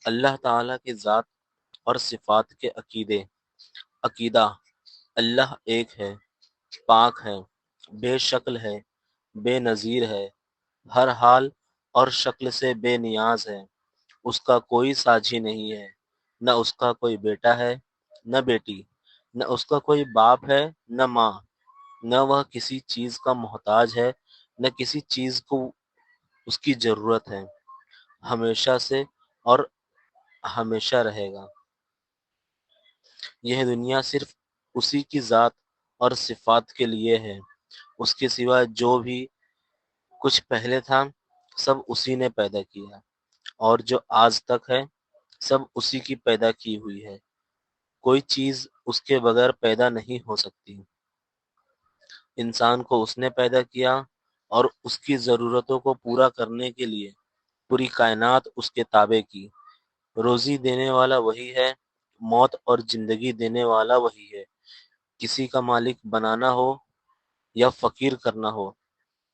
اللہ تعالیٰ کی ذات اور صفات کے عقیدہ اللہ ایک ہے، پاک ہے، بے شکل ہے، بے نظیر ہے، ہر حال اور شکل سے بے نیاز ہے، اس کا کوئی ساجی نہیں ہے، نہ اس کا کوئی بیٹا ہے نہ بیٹی، نہ اس کا کوئی باپ ہے نہ ماں، نہ وہ کسی چیز کا محتاج ہے نہ کسی چیز کو اس کی ضرورت ہے، ہمیشہ سے اور ہمیشہ رہے گا۔ یہ دنیا صرف اسی کی ذات اور صفات کے لیے ہے، اس کے سوا جو بھی کچھ پہلے تھا سب اسی نے پیدا کیا، اور جو آج تک ہے سب اسی کی پیدا کی ہوئی ہے، کوئی چیز اس کے بغیر پیدا نہیں ہو سکتی۔ انسان کو اس نے پیدا کیا اور اس کی ضرورتوں کو پورا کرنے کے لیے پوری کائنات اس کے تابع کی۔ روزی دینے والا وہی ہے، موت اور زندگی دینے والا وہی ہے، کسی کا مالک بنانا ہو یا فقیر کرنا ہو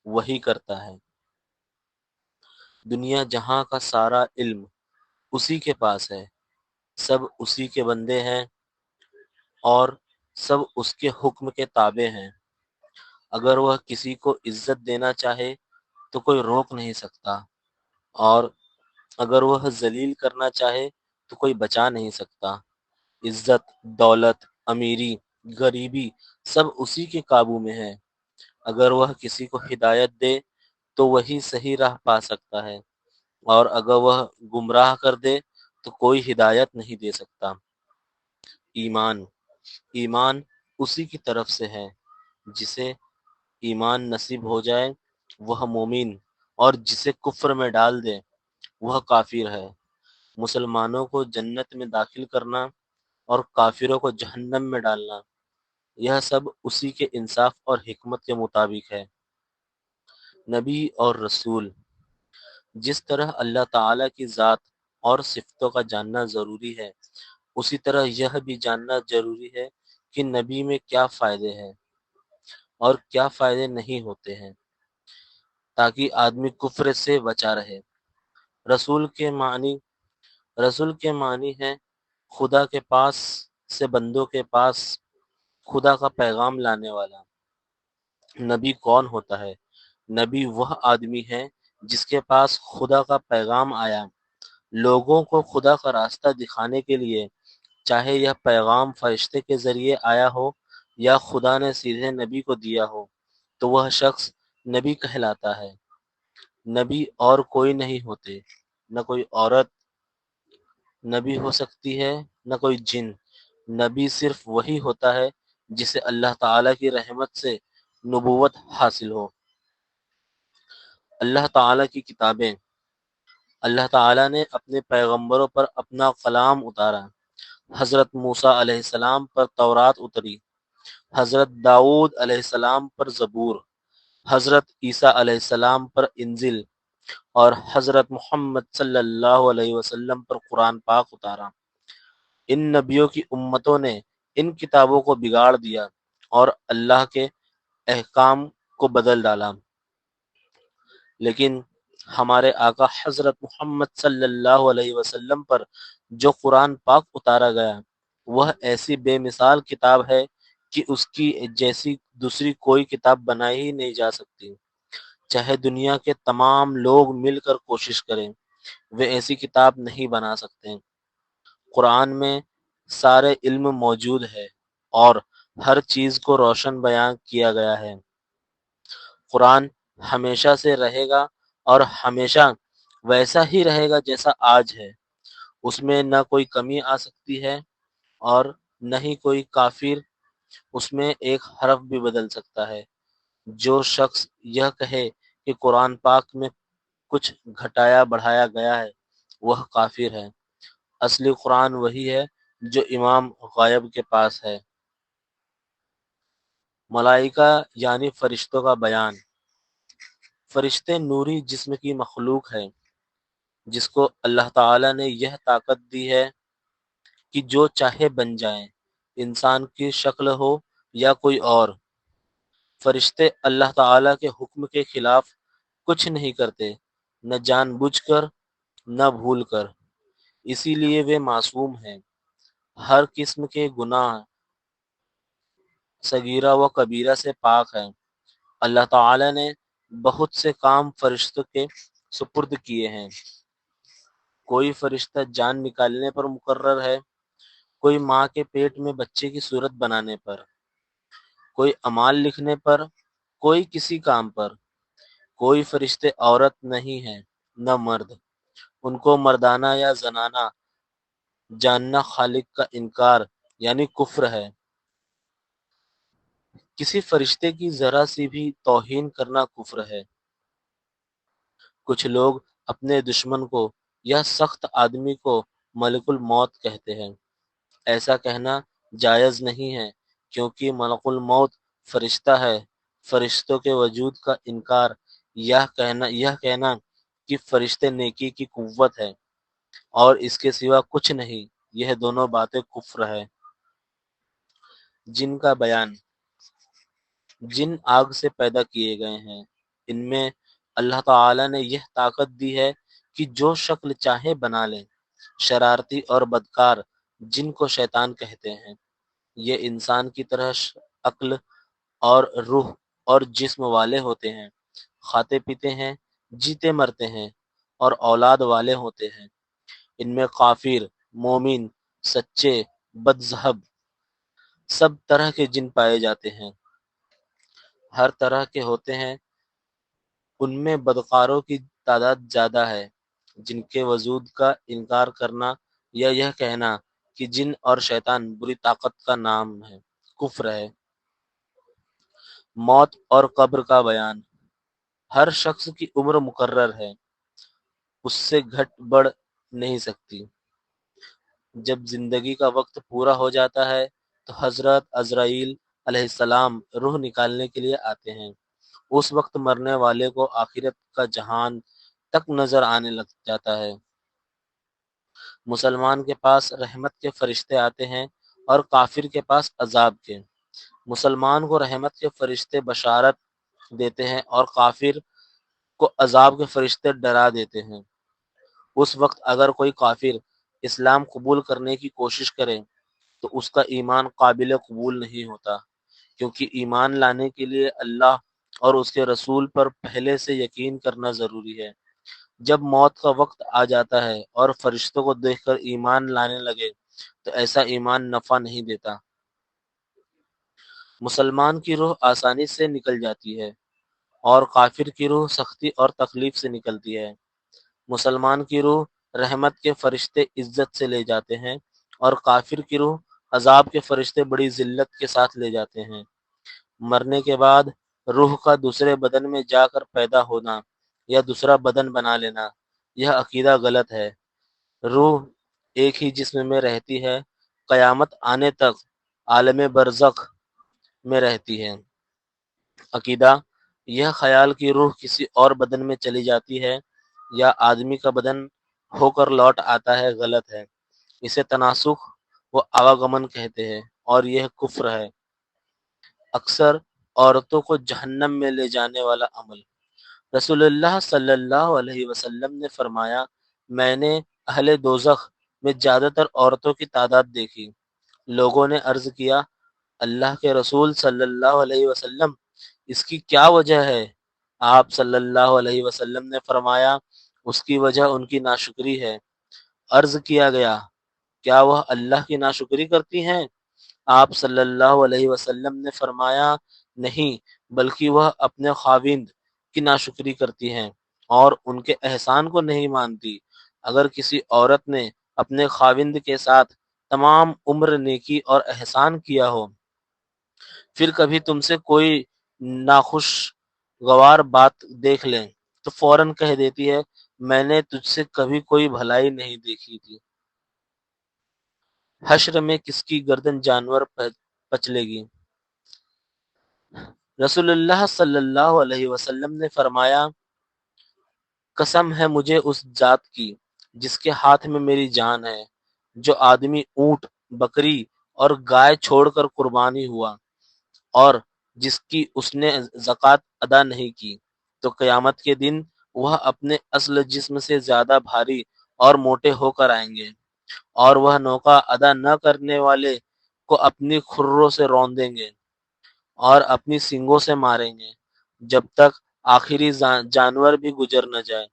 وہی کرتا ہے۔ دنیا جہاں کا سارا علم اسی کے پاس ہے، سب اسی کے بندے ہیں اور سب اس کے حکم کے تابع ہیں۔ اگر وہ کسی کو عزت دینا چاہے تو کوئی روک نہیں سکتا، اور اگر وہ ذلیل کرنا چاہے تو کوئی بچا نہیں سکتا۔ عزت، دولت، امیری، غریبی سب اسی کے قابو میں ہے۔ اگر وہ کسی کو ہدایت دے تو وہی صحیح راہ پا سکتا ہے، اور اگر وہ گمراہ کر دے تو کوئی ہدایت نہیں دے سکتا۔ ایمان اسی کی طرف سے ہے، جسے ایمان نصیب ہو جائے وہ مومن، اور جسے کفر میں ڈال دے وہ کافر ہے۔ مسلمانوں کو جنت میں داخل کرنا اور کافروں کو جہنم میں ڈالنا، یہ سب اسی کے انصاف اور حکمت کے مطابق ہے۔ نبی اور رسول، جس طرح اللہ تعالیٰ کی ذات اور صفتوں کا جاننا ضروری ہے، اسی طرح یہ بھی جاننا ضروری ہے کہ نبی میں کیا فائدے ہیں اور کیا فائدے نہیں ہوتے ہیں، تاکہ آدمی کفر سے بچا رہے۔ رسول کے معنی ہے خدا کے پاس سے بندوں کے پاس خدا کا پیغام لانے والا۔ نبی کون ہوتا ہے؟ نبی وہ آدمی ہے جس کے پاس خدا کا پیغام آیا، لوگوں کو خدا کا راستہ دکھانے کے لیے، چاہے یہ پیغام فرشتے کے ذریعے آیا ہو یا خدا نے سیدھے نبی کو دیا ہو، تو وہ شخص نبی کہلاتا ہے۔ نبی اور کوئی نہیں ہوتے، نہ کوئی عورت نبی ہو سکتی ہے نہ کوئی جن۔ نبی صرف وہی ہوتا ہے جسے اللہ تعالیٰ کی رحمت سے نبوت حاصل ہو۔ اللہ تعالیٰ کی کتابیں، اللہ تعالیٰ نے اپنے پیغمبروں پر اپنا کلام اتارا۔ حضرت موسیٰ علیہ السلام پر تورات اتری، حضرت داؤد علیہ السلام پر زبور، حضرت عیسیٰ علیہ السلام پر انجیل، اور حضرت محمد صلی اللہ علیہ وسلم پر قرآن پاک اتارا۔ ان نبیوں کی امتوں نے ان کتابوں کو بگاڑ دیا اور اللہ کے احکام کو بدل ڈالا، لیکن ہمارے آقا حضرت محمد صلی اللہ علیہ وسلم پر جو قرآن پاک اتارا گیا وہ ایسی بے مثال کتاب ہے کہ اس کی جیسی دوسری کوئی کتاب بنائی ہی نہیں جا سکتی۔ چاہے دنیا کے تمام لوگ مل کر کوشش کریں، وہ ایسی کتاب نہیں بنا سکتے۔ قرآن میں سارے علم موجود ہے اور ہر چیز کو روشن بیان کیا گیا ہے۔ قرآن ہمیشہ سے رہے گا اور ہمیشہ ویسا ہی رہے گا جیسا آج ہے، اس میں نہ کوئی کمی آ سکتی ہے اور نہ ہی کوئی کافر اس میں ایک حرف بھی بدل سکتا ہے۔ جو شخص یہ کہے کہ قرآن پاک میں کچھ گھٹایا بڑھایا گیا ہے وہ کافر ہے۔ اصلی قرآن وہی ہے جو امام غائب کے پاس ہے۔ ملائکہ یعنی فرشتوں کا بیان۔ فرشتے نوری جسم کی مخلوق ہے جس کو اللہ تعالیٰ نے یہ طاقت دی ہے کہ جو چاہے بن جائیں، انسان کی شکل ہو یا کوئی اور۔ فرشتے اللہ تعالیٰ کے حکم کے خلاف کچھ نہیں کرتے، نہ جان بوجھ کر نہ بھول کر۔ اسی لیے وہ معصوم ہیں، ہر قسم کے گناہ صغیرہ و کبیرہ سے پاک ہیں۔ اللہ تعالی نے بہت سے کام فرشتوں کے سپرد کیے ہیں۔ کوئی فرشتہ جان نکالنے پر مقرر ہے، کوئی ماں کے پیٹ میں بچے کی صورت بنانے پر، کوئی اعمال لکھنے پر، کوئی کسی کام پر۔ کوئی فرشتے عورت نہیں ہے نہ مرد، ان کو مردانہ یا زنانہ جاننا خالق کا انکار یعنی کفر ہے۔ کسی فرشتے کی ذرا سی بھی توہین کرنا کفر ہے۔ کچھ لوگ اپنے دشمن کو یا سخت آدمی کو ملک الموت کہتے ہیں۔ ایسا کہنا جائز نہیں ہے، کیونکہ ملک الموت فرشتہ ہے۔ فرشتوں کے وجود کا انکار، یہ کہنا کہ فرشتے نیکی کی قوت ہے اور اس کے سوا کچھ نہیں، یہ دونوں باتیں کفر ہے۔ جن کا بیان، جن آگ سے پیدا کیے گئے ہیں، ان میں اللہ تعالی نے یہ طاقت دی ہے کہ جو شکل چاہے بنا لیں۔ شرارتی اور بدکار جن کو شیطان کہتے ہیں، یہ انسان کی طرح عقل اور روح اور جسم والے ہوتے ہیں، کھاتے پیتے ہیں، جیتے مرتے ہیں اور اولاد والے ہوتے ہیں۔ ان میں کافر، مومن، سچے، بدذہب، سب طرح کے جن پائے جاتے ہیں۔ ہر طرح کے ہوتے ہیں، ان میں بدکاروں کی تعداد زیادہ ہے۔ جن کے وجود کا انکار کرنا یا یہ کہنا کہ جن اور شیطان بری طاقت کا نام ہے، کفر ہے۔ موت اور قبر کا بیان، ہر شخص کی عمر مقرر ہے، اس سے گھٹ بڑھ نہیں سکتی۔ جب زندگی کا وقت پورا ہو جاتا ہے تو حضرت عزرائیل علیہ السلام روح نکالنے کے لیے آتے ہیں۔ اس وقت مرنے والے کو آخرت کا جہان تک نظر آنے لگ جاتا ہے۔ مسلمان کے پاس رحمت کے فرشتے آتے ہیں اور کافر کے پاس عذاب کے۔ مسلمان کو رحمت کے فرشتے بشارت دیتے ہیں اور کافر کو عذاب کے فرشتے ڈرا دیتے ہیں۔ اس وقت اگر کوئی کافر اسلام قبول کرنے کی کوشش کرے تو اس کا ایمان قابل قبول نہیں ہوتا، کیونکہ ایمان لانے کے لیے اللہ اور اس کے رسول پر پہلے سے یقین کرنا ضروری ہے۔ جب موت کا وقت آ جاتا ہے اور فرشتوں کو دیکھ کر ایمان لانے لگے تو ایسا ایمان نفع نہیں دیتا۔ مسلمان کی روح آسانی سے نکل جاتی ہے اور کافر کی روح سختی اور تکلیف سے نکلتی ہے۔ مسلمان کی روح رحمت کے فرشتے عزت سے لے جاتے ہیں اور کافر کی روح عذاب کے فرشتے بڑی ذلت کے ساتھ لے جاتے ہیں۔ مرنے کے بعد روح کا دوسرے بدن میں جا کر پیدا ہونا یا دوسرا بدن بنا لینا، یہ عقیدہ غلط ہے۔ روح ایک ہی جسم میں رہتی ہے، قیامت آنے تک عالم برزخ میں رہتی ہے۔ عقیدہ، یہ خیال کہ روح کسی اور بدن میں چلی جاتی ہے یا آدمی کا بدن ہو کر لوٹ آتا ہے، غلط ہے۔ اسے تناسخ و آواگمن کہتے ہیں اور یہ کفر ہے۔ اکثر عورتوں کو جہنم میں لے جانے والا عمل، رسول اللہ صلی اللہ علیہ وسلم نے فرمایا، میں نے اہل دوزخ میں زیادہ تر عورتوں کی تعداد دیکھی۔ لوگوں نے عرض کیا، اللہ کے رسول صلی اللہ علیہ وسلم، اس کی کیا وجہ ہے؟ آپ صلی اللہ علیہ وسلم نے فرمایا، اس کی وجہ ان کی ناشکری ہے۔ عرض کیا گیا، کیا وہ اللہ کی ناشکری کرتی ہیں؟ آپ صلی اللہ علیہ وسلم نے فرمایا، نہیں، بلکہ وہ اپنے خاوند کی ناشکری کرتی ہیں اور ان کے احسان کو نہیں مانتی۔ اگر کسی عورت نے اپنے خاوند کے ساتھ تمام عمر نیکی اور احسان کیا ہو، پھر کبھی تم سے کوئی ناخوشگوار بات دیکھ لیں تو فوراً کہہ دیتی ہے، میں نے تجھ سے کبھی کوئی بھلائی نہیں دیکھی تھی۔ حشر میں کس کی گردن جانور پچلے گی؟ رسول اللہ صلی اللہ علیہ وسلم نے فرمایا، قسم ہے مجھے اس ذات کی جس کے ہاتھ میں میری جان ہے، جو آدمی اونٹ، بکری اور گائے چھوڑ کر قربانی ہوا اور جس کی اس نے زکوٰۃ ادا نہیں کی، تو قیامت کے دن وہ اپنے اصل جسم سے زیادہ بھاری اور موٹے ہو کر آئیں گے، اور وہ نوکا ادا نہ کرنے والے کو اپنی کھروں سے روندیں گے اور اپنی سینگوں سے ماریں گے، جب تک آخری جانور بھی گزر نہ جائے،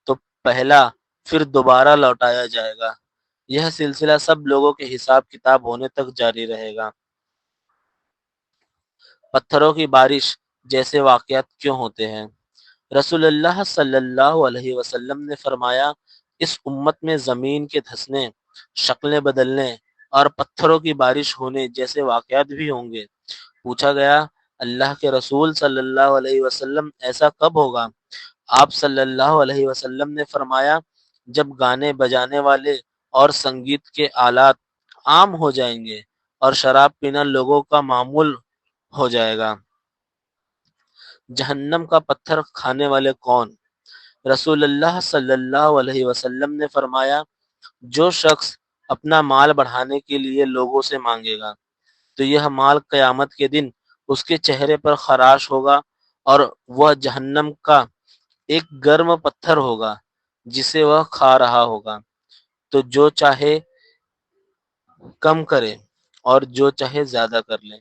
تو پہلا پھر دوبارہ لوٹایا جائے گا۔ یہ سلسلہ سب لوگوں کے حساب کتاب ہونے تک جاری رہے گا۔ پتھروں کی بارش جیسے واقعات کیوں ہوتے ہیں؟ رسول اللہ صلی اللہ علیہ وسلم نے فرمایا، اس امت میں زمین کے دھسنے، شکلیں بدلنے اور پتھروں کی بارش ہونے جیسے واقعات بھی ہوں گے۔ پوچھا گیا، اللہ کے رسول صلی اللہ علیہ وسلم ایسا کب ہوگا؟ آپ صلی اللہ علیہ وسلم نے فرمایا، جب گانے بجانے والے اور سنگیت کے آلات عام ہو جائیں گے اور شراب پینا لوگوں کا معمول ہو جائے گا۔ جہنم کا پتھر کھانے والے کون؟ رسول اللہ صلی اللہ علیہ وسلم نے فرمایا، جو شخص اپنا مال بڑھانے کے لیے لوگوں سے مانگے گا تو یہ مال قیامت کے دن اس کے چہرے پر خراش ہوگا، اور وہ جہنم کا ایک گرم پتھر ہوگا جسے وہ کھا رہا ہوگا۔ تو جو چاہے کم کرے اور جو چاہے زیادہ کر لے۔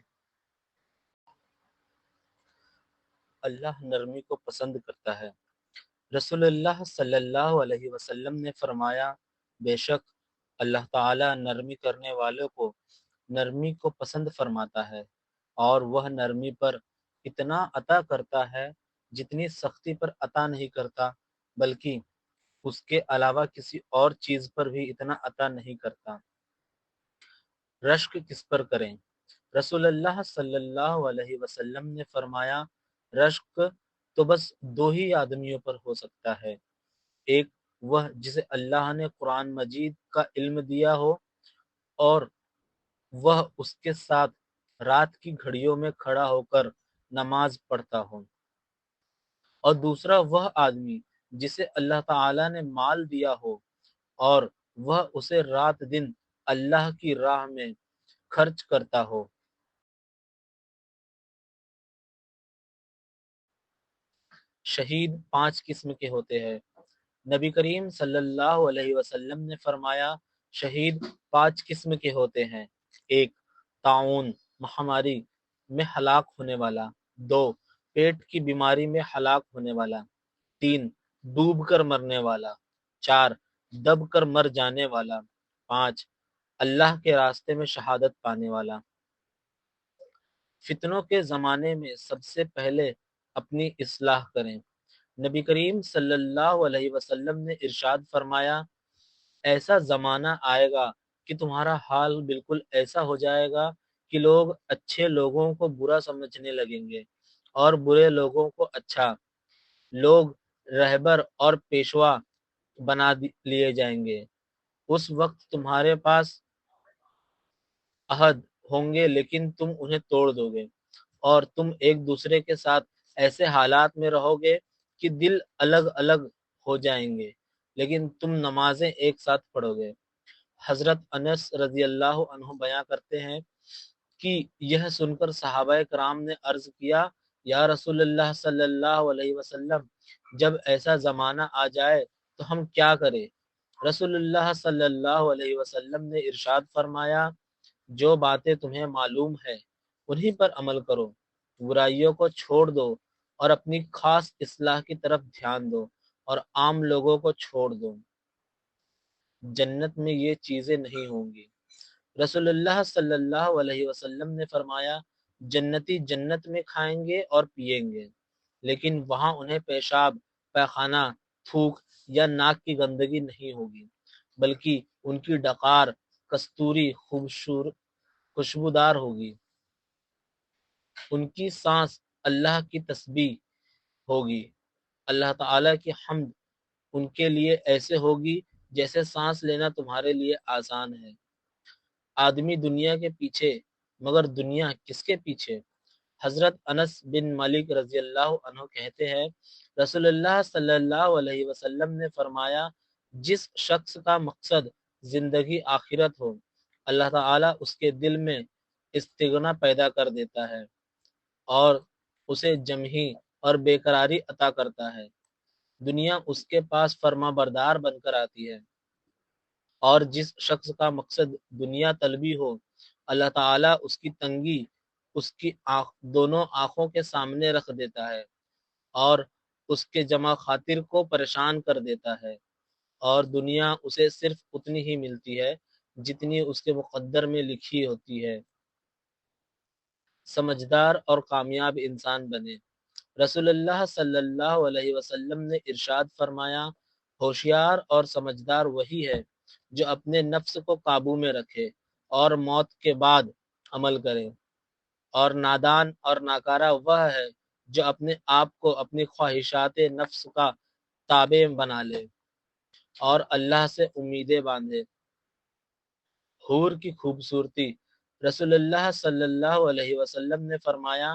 اللہ نرمی کو پسند کرتا ہے۔ رسول اللہ صلی اللہ علیہ وسلم نے فرمایا، بے شک اللہ تعالی نرمی کرنے والوں کو نرمی کو پسند فرماتا ہے، اور وہ نرمی پر اتنا عطا کرتا ہے جتنی سختی پر عطا نہیں کرتا، بلکہ اس کے علاوہ کسی اور چیز پر بھی اتنا عطا نہیں کرتا۔ رشک کس پر کریں؟ رسول اللہ صلی اللہ علیہ وسلم نے فرمایا، رشک تو بس دو ہی آدمیوں پر ہو سکتا ہے، ایک وہ جسے اللہ نے قرآن مجید کا علم دیا ہو اور وہ اس کے ساتھ رات کی گھڑیوں میں کھڑا ہو کر نماز پڑھتا ہو، اور دوسرا وہ آدمی جسے اللہ تعالی نے مال دیا ہو اور وہ اسے رات دن اللہ کی راہ میں خرچ کرتا ہو۔ شہید 5 قسم کے ہوتے ہیں۔ نبی کریم صلی اللہ علیہ وسلم نے فرمایا، شہید 5 قسم کے ہوتے ہیں: 1 طاعون مہاماری میں ہلاک ہونے والا، 2 پیٹ کی بیماری میں ہلاک ہونے والا، 3 ڈوب کر مرنے والا، 4 دب کر مر جانے والا، 5 اللہ کے راستے میں شہادت پانے والا۔ فتنوں کے زمانے میں سب سے پہلے اپنی اصلاح کریں۔ نبی کریم صلی اللہ علیہ وسلم نے ارشاد فرمایا، ایسا زمانہ آئے گا کہ تمہارا حال بالکل ایسا ہو جائے گا کہ لوگ اچھے لوگوں کو برا سمجھنے لگیں گے اور برے لوگوں کو اچھا۔ لوگ رہبر اور پیشوا بنا لیے جائیں گے۔ اس وقت تمہارے پاس عہد ہوں گے لیکن تم انہیں توڑ دو گے، اور تم ایک دوسرے کے ساتھ ایسے حالات میں رہو گے کہ دل الگ الگ ہو جائیں گے، لیکن تم نمازیں ایک ساتھ پڑھو گے۔ حضرت انس رضی اللہ عنہ بیان کرتے ہیں کہ یہ سن کر صحابہ کرام نے عرض کیا، یا رسول اللہ صلی اللہ علیہ وسلم، جب ایسا زمانہ آ جائے تو ہم کیا کریں؟ رسول اللہ صلی اللہ علیہ وسلم نے ارشاد فرمایا، جو باتیں تمہیں معلوم ہے انہی پر عمل کرو، برائیوں کو چھوڑ دو اور اپنی خاص اصلاح کی طرف دھیان دو، اور عام لوگوں کو چھوڑ دو۔ جنت میں یہ چیزیں نہیں ہوں گی۔ رسول اللہ صلی اللہ علیہ وسلم نے فرمایا، جنتی جنت میں کھائیں گے اور پیئیں گے، لیکن وہاں انہیں پیشاب، پیخانہ، تھوک یا ناک کی گندگی نہیں ہوگی، بلکہ ان کی ڈقار کستوری خوشبودار ہوگی، ان کی سانس اللہ کی تسبیح ہوگی، اللہ تعالی کی حمد ان کے لیے ایسے ہوگی جیسے سانس لینا تمہارے لیے آسان ہے۔ آدمی دنیا کے پیچھے، مگر دنیا کس کے پیچھے؟ حضرت انس بن مالک رضی اللہ عنہ کہتے ہیں، رسول اللہ صلی اللہ علیہ وسلم نے فرمایا، جس شخص کا مقصد زندگی آخرت ہو، اللہ تعالیٰ اس کے دل میں استغنا پیدا کر دیتا ہے اور اسے جمہی اور بے قراری عطا کرتا ہے۔ دنیا اس کے پاس فرما بردار بن کر آتی ہے، اور جس شخص کا مقصد دنیا طلبی ہو، اللہ تعالیٰ اس کی تنگی اس کی دونوں آنکھوں کے سامنے رکھ دیتا ہے اور اس کے جمع خاطر کو پریشان کر دیتا ہے، اور دنیا اسے صرف اتنی ہی ملتی ہے جتنی اس کے مقدر میں لکھی ہوتی ہے۔ سمجھدار اور کامیاب انسان بنے۔ رسول اللہ صلی اللہ علیہ وسلم نے ارشاد فرمایا، ہوشیار اور سمجھدار وہی ہے جو اپنے نفس کو قابو میں رکھے اور موت کے بعد عمل کرے، اور نادان اور ناکارہ وہ ہے جو اپنے آپ کو اپنی خواہشات نفس کا تابع بنا لے اور اللہ سے امیدیں باندھے۔ حور کی خوبصورتی۔ رسول اللہ صلی اللہ علیہ وسلم نے فرمایا،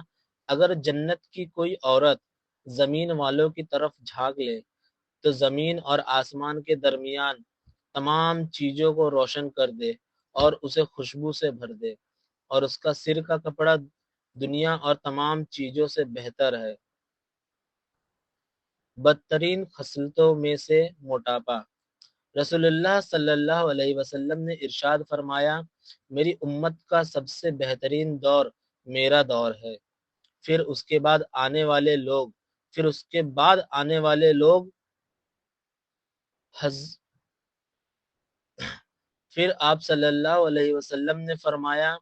اگر جنت کی کوئی عورت زمین والوں کی طرف جھانک لے تو زمین اور آسمان کے درمیان تمام چیزوں کو روشن کر دے اور اسے خوشبو سے بھر دے، اور اس کا سر کا کپڑا دنیا اور تمام چیزوں سے بہتر ہے۔ بدترین خصلتوں میں سے موٹاپا۔ رسول اللہ صلی اللہ علیہ وسلم نے ارشاد فرمایا، میری امت کا سب سے بہترین دور میرا دور ہے، پھر اس کے بعد آنے والے لوگ، پھر اس کے بعد آنے والے لوگ پھر آپ صلی اللہ علیہ وسلم نے فرمایا،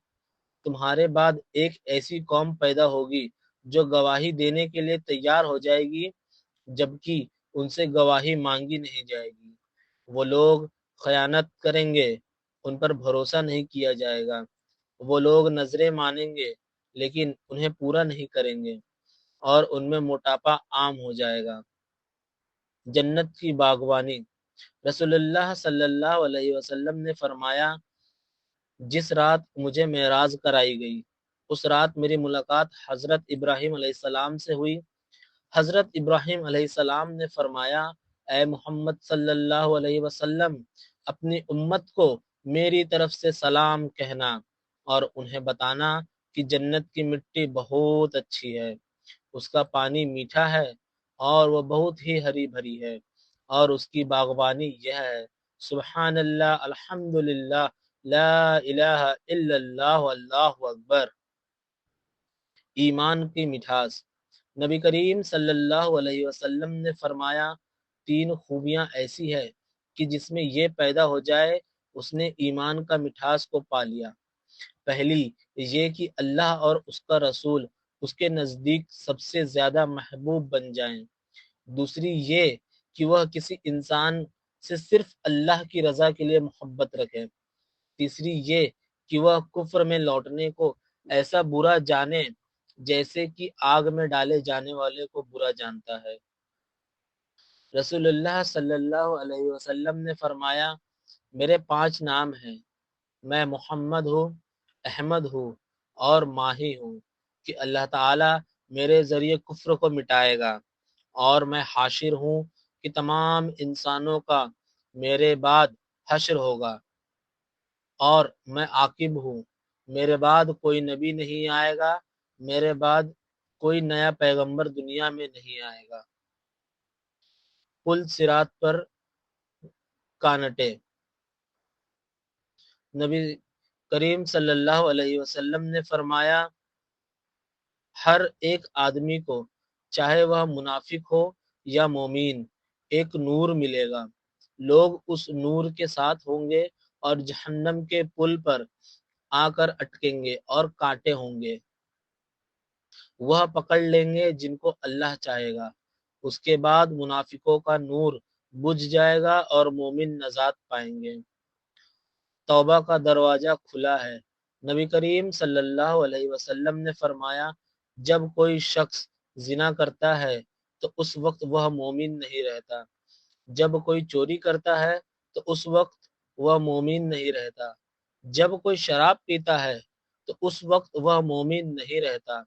تمہارے بعد ایک ایسی قوم پیدا ہوگی جو گواہی دینے کے لیے تیار ہو جائے گی جبکہ ان سے گواہی مانگی نہیں جائے گی۔ وہ لوگ خیانت کریں گے، ان پر بھروسہ نہیں کیا جائے گا۔ وہ لوگ نظریں مانیں گے لیکن انہیں پورا نہیں کریں گے، اور ان میں موٹاپا عام ہو جائے گا۔ جنت کی باغبانی۔ رسول اللہ صلی اللہ علیہ وسلم نے فرمایا، جس رات مجھے معراج کرائی گئی اس رات میری ملاقات حضرت ابراہیم علیہ السلام سے ہوئی۔ حضرت ابراہیم علیہ السلام نے فرمایا، اے محمد صلی اللہ علیہ وسلم، اپنی امت کو میری طرف سے سلام کہنا اور انہیں بتانا کہ جنت کی مٹی بہت اچھی ہے، اس کا پانی میٹھا ہے اور وہ بہت ہی ہری بھری ہے، اور اس کی باغبانی یہ ہے، سبحان اللہ، الحمدللہ، لا الہ الا اللہ، اللہ اکبر۔ ایمان کی مٹھاس۔ نبی کریم صلی اللہ علیہ وسلم نے فرمایا، تین خوبیاں ایسی ہے کہ جس میں یہ پیدا ہو جائے اس نے ایمان کا مٹھاس کو پا لیا۔ پہلی یہ کہ اللہ اور اس کا رسول اس کے نزدیک سب سے زیادہ محبوب بن جائیں۔ دوسری یہ کہ وہ کسی انسان سے صرف اللہ کی رضا کے لیے محبت رکھے۔ تیسری یہ کہ وہ کفر میں لوٹنے کو ایسا برا جانے جیسے کہ آگ میں ڈالے جانے والے کو برا جانتا ہے۔ رسول اللہ صلی اللہ علیہ وسلم نے فرمایا، میرے 5 نام ہیں، میں محمد ہوں، احمد ہوں اور ماہی ہوں، کہ اللہ تعالی میرے ذریعے کفر کو مٹائے گا، اور میں حاشر ہوں کہ تمام انسانوں کا میرے بعد حشر ہوگا، اور میں عاقب ہوں، میرے بعد کوئی نبی نہیں آئے گا، میرے بعد کوئی نیا پیغمبر دنیا میں نہیں آئے گا۔ پل صراط پر کانٹے۔ نبی کریم صلی اللہ علیہ وسلم نے فرمایا، ہر ایک آدمی کو چاہے وہ منافق ہو یا مومن ایک نور ملے گا، لوگ اس نور کے ساتھ ہوں گے اور جہنم کے پل پر آ کر اٹکیں گے اور کانٹے ہوں گے، وہ پکڑ لیں گے جن کو اللہ چاہے گا، اس کے بعد منافقوں کا نور بجھ جائے گا اور مومن نجات پائیں گے۔ توبہ کا دروازہ کھلا ہے۔ نبی کریم صلی اللہ علیہ وسلم نے فرمایا، جب کوئی شخص زنا کرتا ہے تو اس وقت وہ مومن نہیں رہتا، جب کوئی چوری کرتا ہے تو اس وقت وہ مومن نہیں رہتا، جب کوئی شراب پیتا ہے تو اس وقت وہ مومن نہیں رہتا،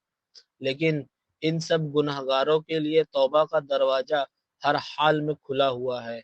لیکن ان سب گنہگاروں کے لیے توبہ کا دروازہ ہر حال میں کھلا ہوا ہے۔